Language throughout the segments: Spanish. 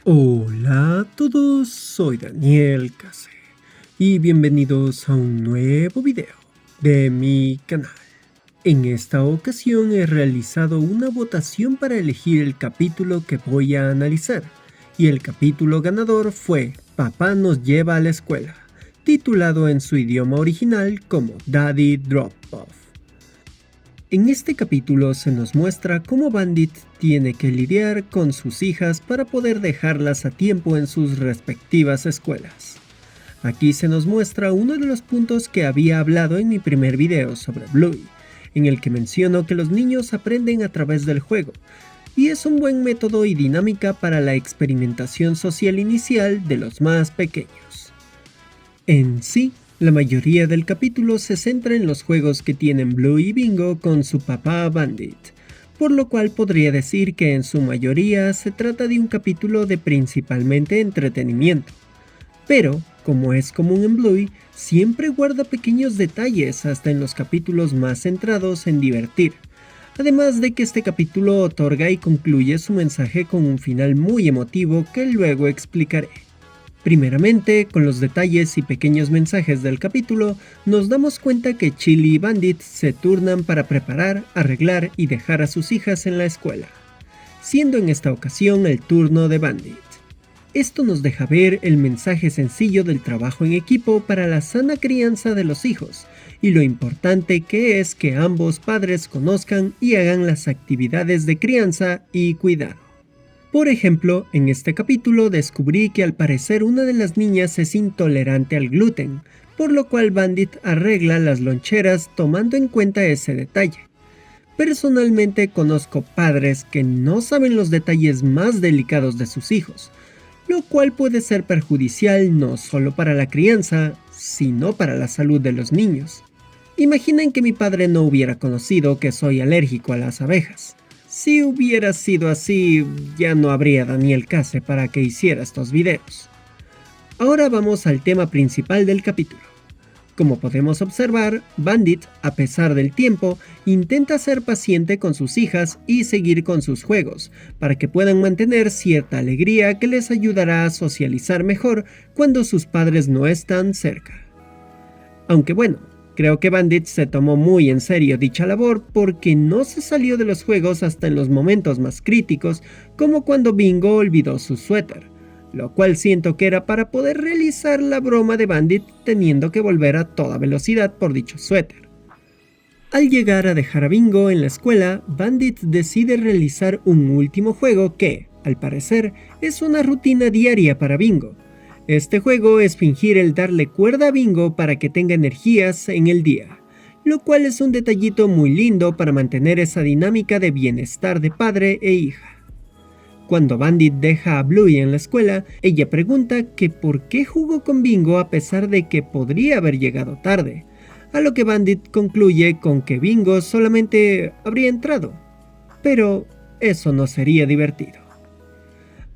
Hola a todos, soy Daniel Case y bienvenidos a un nuevo video de mi canal. En esta ocasión he realizado una votación para elegir el capítulo que voy a analizar y el capítulo ganador fue Papá nos lleva a la escuela, titulado en su idioma original como Daddy Drop-Off. En este capítulo se nos muestra cómo Bandit tiene que lidiar con sus hijas para poder dejarlas a tiempo en sus respectivas escuelas. Aquí se nos muestra uno de los puntos que había hablado en mi primer video sobre Bluey, en el que menciono que los niños aprenden a través del juego, y es un buen método y dinámica para la experimentación social inicial de los más pequeños. En sí, la mayoría del capítulo se centra en los juegos que tienen Blue y Bingo con su papá Bandit, por lo cual podría decir que en su mayoría se trata de un capítulo de principalmente entretenimiento. Pero, como es común en Bluey, siempre guarda pequeños detalles hasta en los capítulos más centrados en divertir. Además de que este capítulo otorga y concluye su mensaje con un final muy emotivo que luego explicaré. Primeramente, con los detalles y pequeños mensajes del capítulo, nos damos cuenta que Chili y Bandit se turnan para preparar, arreglar y dejar a sus hijas en la escuela, siendo en esta ocasión el turno de Bandit. Esto nos deja ver el mensaje sencillo del trabajo en equipo para la sana crianza de los hijos, y lo importante que es que ambos padres conozcan y hagan las actividades de crianza y cuidado. Por ejemplo, en este capítulo descubrí que al parecer una de las niñas es intolerante al gluten, por lo cual Bandit arregla las loncheras tomando en cuenta ese detalle. Personalmente conozco padres que no saben los detalles más delicados de sus hijos, lo cual puede ser perjudicial no solo para la crianza, sino para la salud de los niños. Imaginen que mi padre no hubiera conocido que soy alérgico a las abejas. Si hubiera sido así, ya no habría Daniel Case para que hiciera estos videos. Ahora vamos al tema principal del capítulo. Como podemos observar, Bandit, a pesar del tiempo, intenta ser paciente con sus hijas y seguir con sus juegos, para que puedan mantener cierta alegría que les ayudará a socializar mejor cuando sus padres no están cerca. Aunque bueno, creo que Bandit se tomó muy en serio dicha labor porque no se salió de los juegos hasta en los momentos más críticos, como cuando Bingo olvidó su suéter, lo cual siento que era para poder realizar la broma de Bandit teniendo que volver a toda velocidad por dicho suéter. Al llegar a dejar a Bingo en la escuela, Bandit decide realizar un último juego que, al parecer, es una rutina diaria para Bingo. Este juego es fingir el darle cuerda a Bingo para que tenga energías en el día, lo cual es un detallito muy lindo para mantener esa dinámica de bienestar de padre e hija. Cuando Bandit deja a Bluey en la escuela, ella pregunta que por qué jugó con Bingo a pesar de que podría haber llegado tarde, a lo que Bandit concluye con que Bingo solamente habría entrado, pero eso no sería divertido.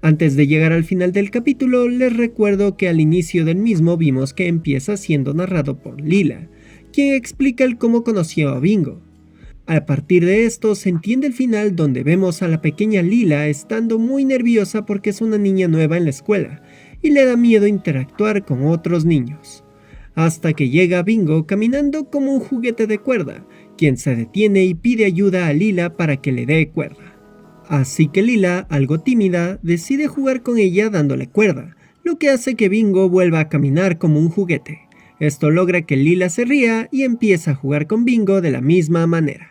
Antes de llegar al final del capítulo, les recuerdo que al inicio del mismo vimos que empieza siendo narrado por Lila, quien explica el cómo conoció a Bingo. A partir de esto se entiende el final donde vemos a la pequeña Lila estando muy nerviosa porque es una niña nueva en la escuela y le da miedo interactuar con otros niños. Hasta que llega Bingo caminando como un juguete de cuerda, quien se detiene y pide ayuda a Lila para que le dé cuerda. Así que Lila, algo tímida, decide jugar con ella dándole cuerda, lo que hace que Bingo vuelva a caminar como un juguete. Esto logra que Lila se ría y empieza a jugar con Bingo de la misma manera.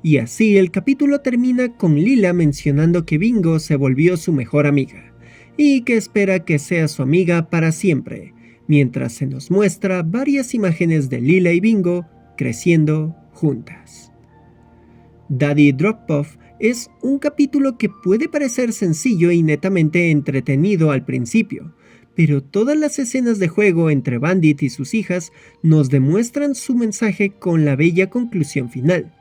Y así el capítulo termina con Lila mencionando que Bingo se volvió su mejor amiga, y que espera que sea su amiga para siempre, mientras se nos muestra varias imágenes de Lila y Bingo creciendo juntas. Daddy Drop-Off es un capítulo que puede parecer sencillo y netamente entretenido al principio, pero todas las escenas de juego entre Bandit y sus hijas nos demuestran su mensaje con la bella conclusión final.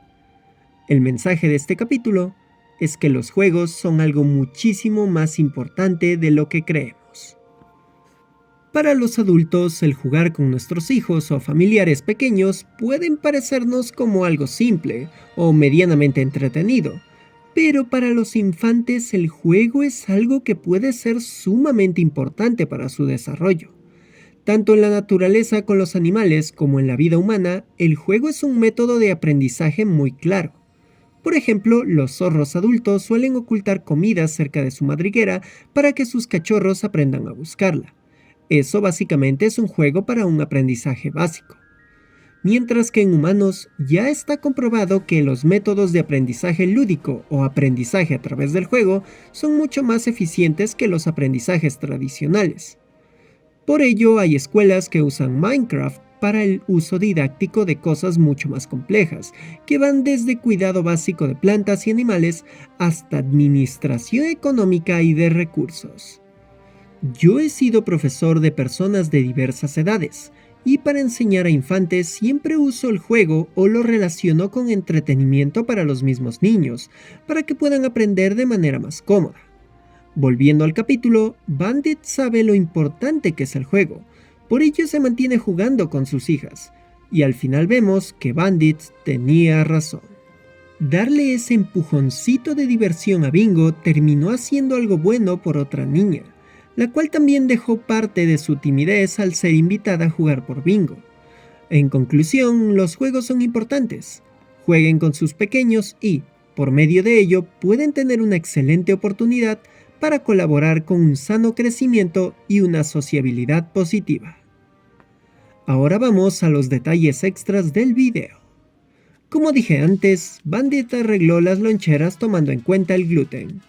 El mensaje de este capítulo es que los juegos son algo muchísimo más importante de lo que creemos. Para los adultos, el jugar con nuestros hijos o familiares pequeños pueden parecernos como algo simple o medianamente entretenido, Pero para los infantes el juego es algo que puede ser sumamente importante para su desarrollo. Tanto en la naturaleza con los animales como en la vida humana, el juego es un método de aprendizaje muy claro. Por ejemplo, los zorros adultos suelen ocultar comida cerca de su madriguera para que sus cachorros aprendan a buscarla. Eso básicamente es un juego para un aprendizaje básico. Mientras que en humanos ya está comprobado que los métodos de aprendizaje lúdico o aprendizaje a través del juego son mucho más eficientes que los aprendizajes tradicionales. Por ello hay escuelas que usan Minecraft para el uso didáctico de cosas mucho más complejas, que van desde cuidado básico de plantas y animales hasta administración económica y de recursos. Yo he sido profesor de personas de diversas edades, y para enseñar a infantes siempre uso el juego o lo relaciono con entretenimiento para los mismos niños, para que puedan aprender de manera más cómoda. Volviendo al capítulo, Bandit sabe lo importante que es el juego, por ello se mantiene jugando con sus hijas, y al final vemos que Bandit tenía razón. Darle ese empujoncito de diversión a Bingo terminó haciendo algo bueno por otra niña, la cual también dejó parte de su timidez al ser invitada a jugar por Bingo. En conclusión, los juegos son importantes. Jueguen con sus pequeños y, por medio de ello, pueden tener una excelente oportunidad para colaborar con un sano crecimiento y una sociabilidad positiva. Ahora vamos a los detalles extras del video. Como dije antes, Bandit arregló las loncheras tomando en cuenta el gluten.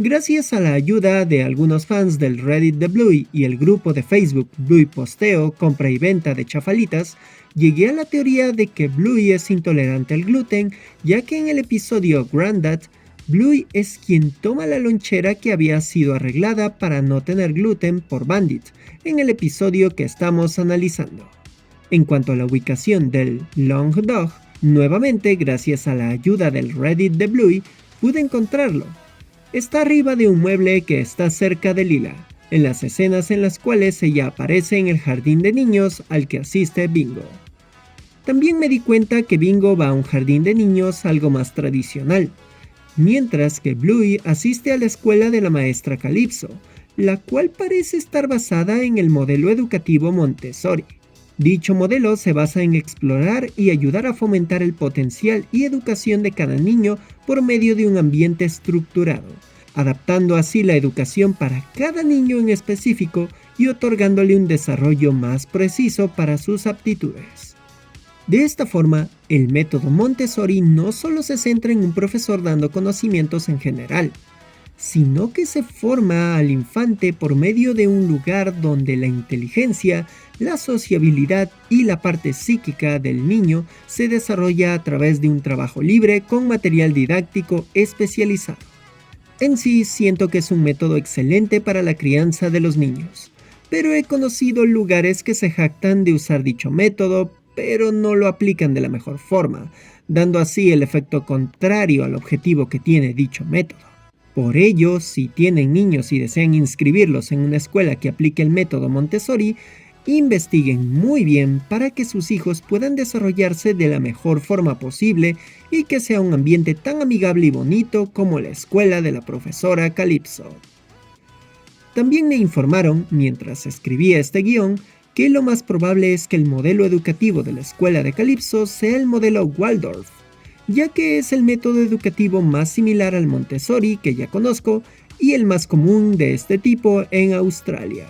Gracias a la ayuda de algunos fans del Reddit de Bluey y el grupo de Facebook Bluey Posteo, compra y venta de chafalitas, llegué a la teoría de que Bluey es intolerante al gluten, ya que en el episodio Grandad, Bluey es quien toma la lonchera que había sido arreglada para no tener gluten por Bandit, en el episodio que estamos analizando. En cuanto a la ubicación del Long Dog, nuevamente gracias a la ayuda del Reddit de Bluey, pude encontrarlo. Está arriba de un mueble que está cerca de Lila, en las escenas en las cuales ella aparece en el jardín de niños al que asiste Bingo. También me di cuenta que Bingo va a un jardín de niños algo más tradicional, mientras que Bluey asiste a la escuela de la maestra Calypso, la cual parece estar basada en el modelo educativo Montessori. Dicho modelo se basa en explorar y ayudar a fomentar el potencial y educación de cada niño por medio de un ambiente estructurado, adaptando así la educación para cada niño en específico y otorgándole un desarrollo más preciso para sus aptitudes. De esta forma, el método Montessori no solo se centra en un profesor dando conocimientos en general, sino que se forma al infante por medio de un lugar donde la inteligencia, la sociabilidad y la parte psíquica del niño se desarrolla a través de un trabajo libre con material didáctico especializado. En sí, siento que es un método excelente para la crianza de los niños, pero he conocido lugares que se jactan de usar dicho método, pero no lo aplican de la mejor forma, dando así el efecto contrario al objetivo que tiene dicho método. Por ello, si tienen niños y desean inscribirlos en una escuela que aplique el método Montessori, investiguen muy bien para que sus hijos puedan desarrollarse de la mejor forma posible y que sea un ambiente tan amigable y bonito como la escuela de la profesora Calypso. También me informaron, mientras escribía este guión, que lo más probable es que el modelo educativo de la escuela de Calypso sea el modelo Waldorf, ya que es el método educativo más similar al Montessori que ya conozco y el más común de este tipo en Australia.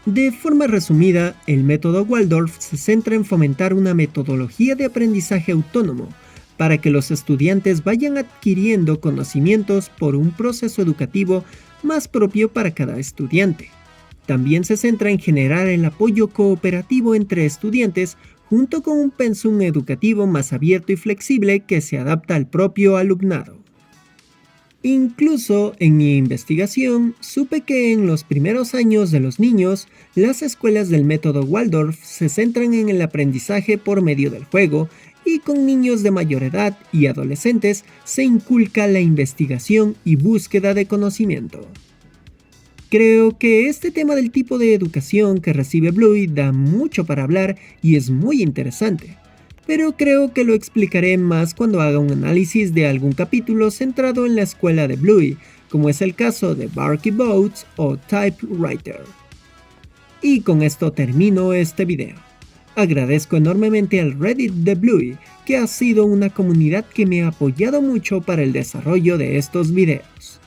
De forma resumida, el método Waldorf se centra en fomentar una metodología de aprendizaje autónomo para que los estudiantes vayan adquiriendo conocimientos por un proceso educativo más propio para cada estudiante. También se centra en generar el apoyo cooperativo entre estudiantes junto con un pensum educativo más abierto y flexible que se adapta al propio alumnado. Incluso en mi investigación supe que en los primeros años de los niños, las escuelas del método Waldorf se centran en el aprendizaje por medio del juego y con niños de mayor edad y adolescentes se inculca la investigación y búsqueda de conocimiento. Creo que este tema del tipo de educación que recibe Bluey da mucho para hablar y es muy interesante. pero creo que lo explicaré más cuando haga un análisis de algún capítulo centrado en la escuela de Bluey, como es el caso de Barky Boats o Typewriter. Y con esto termino este video. Agradezco enormemente al Reddit de Bluey, que ha sido una comunidad que me ha apoyado mucho para el desarrollo de estos videos.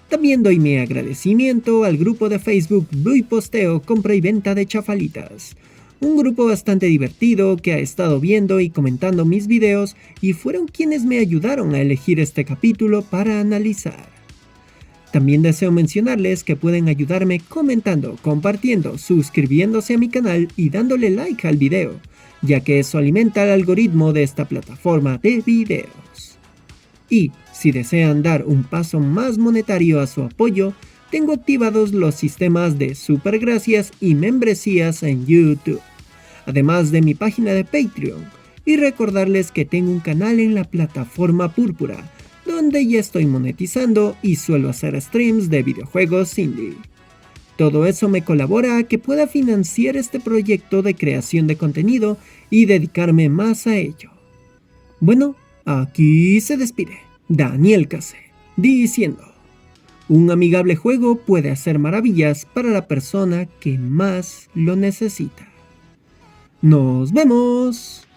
También doy mi agradecimiento al grupo de Facebook Bluey Posteo Compra y Venta de Chafalitas, un grupo bastante divertido que ha estado viendo y comentando mis videos y fueron quienes me ayudaron a elegir este capítulo para analizar. También deseo mencionarles que pueden ayudarme comentando, compartiendo, suscribiéndose a mi canal y dándole like al video, ya que eso alimenta el algoritmo de esta plataforma de videos. Y si desean dar un paso más monetario a su apoyo, tengo activados los sistemas de supergracias y membresías en YouTube, además de mi página de Patreon, y recordarles que tengo un canal en la plataforma Púrpura, donde ya estoy monetizando y suelo hacer streams de videojuegos indie. Todo eso me colabora a que pueda financiar este proyecto de creación de contenido y dedicarme más a ello. Bueno, aquí se despide Daniel Case, diciendo: un amigable juego puede hacer maravillas para la persona que más lo necesita. ¡Nos vemos!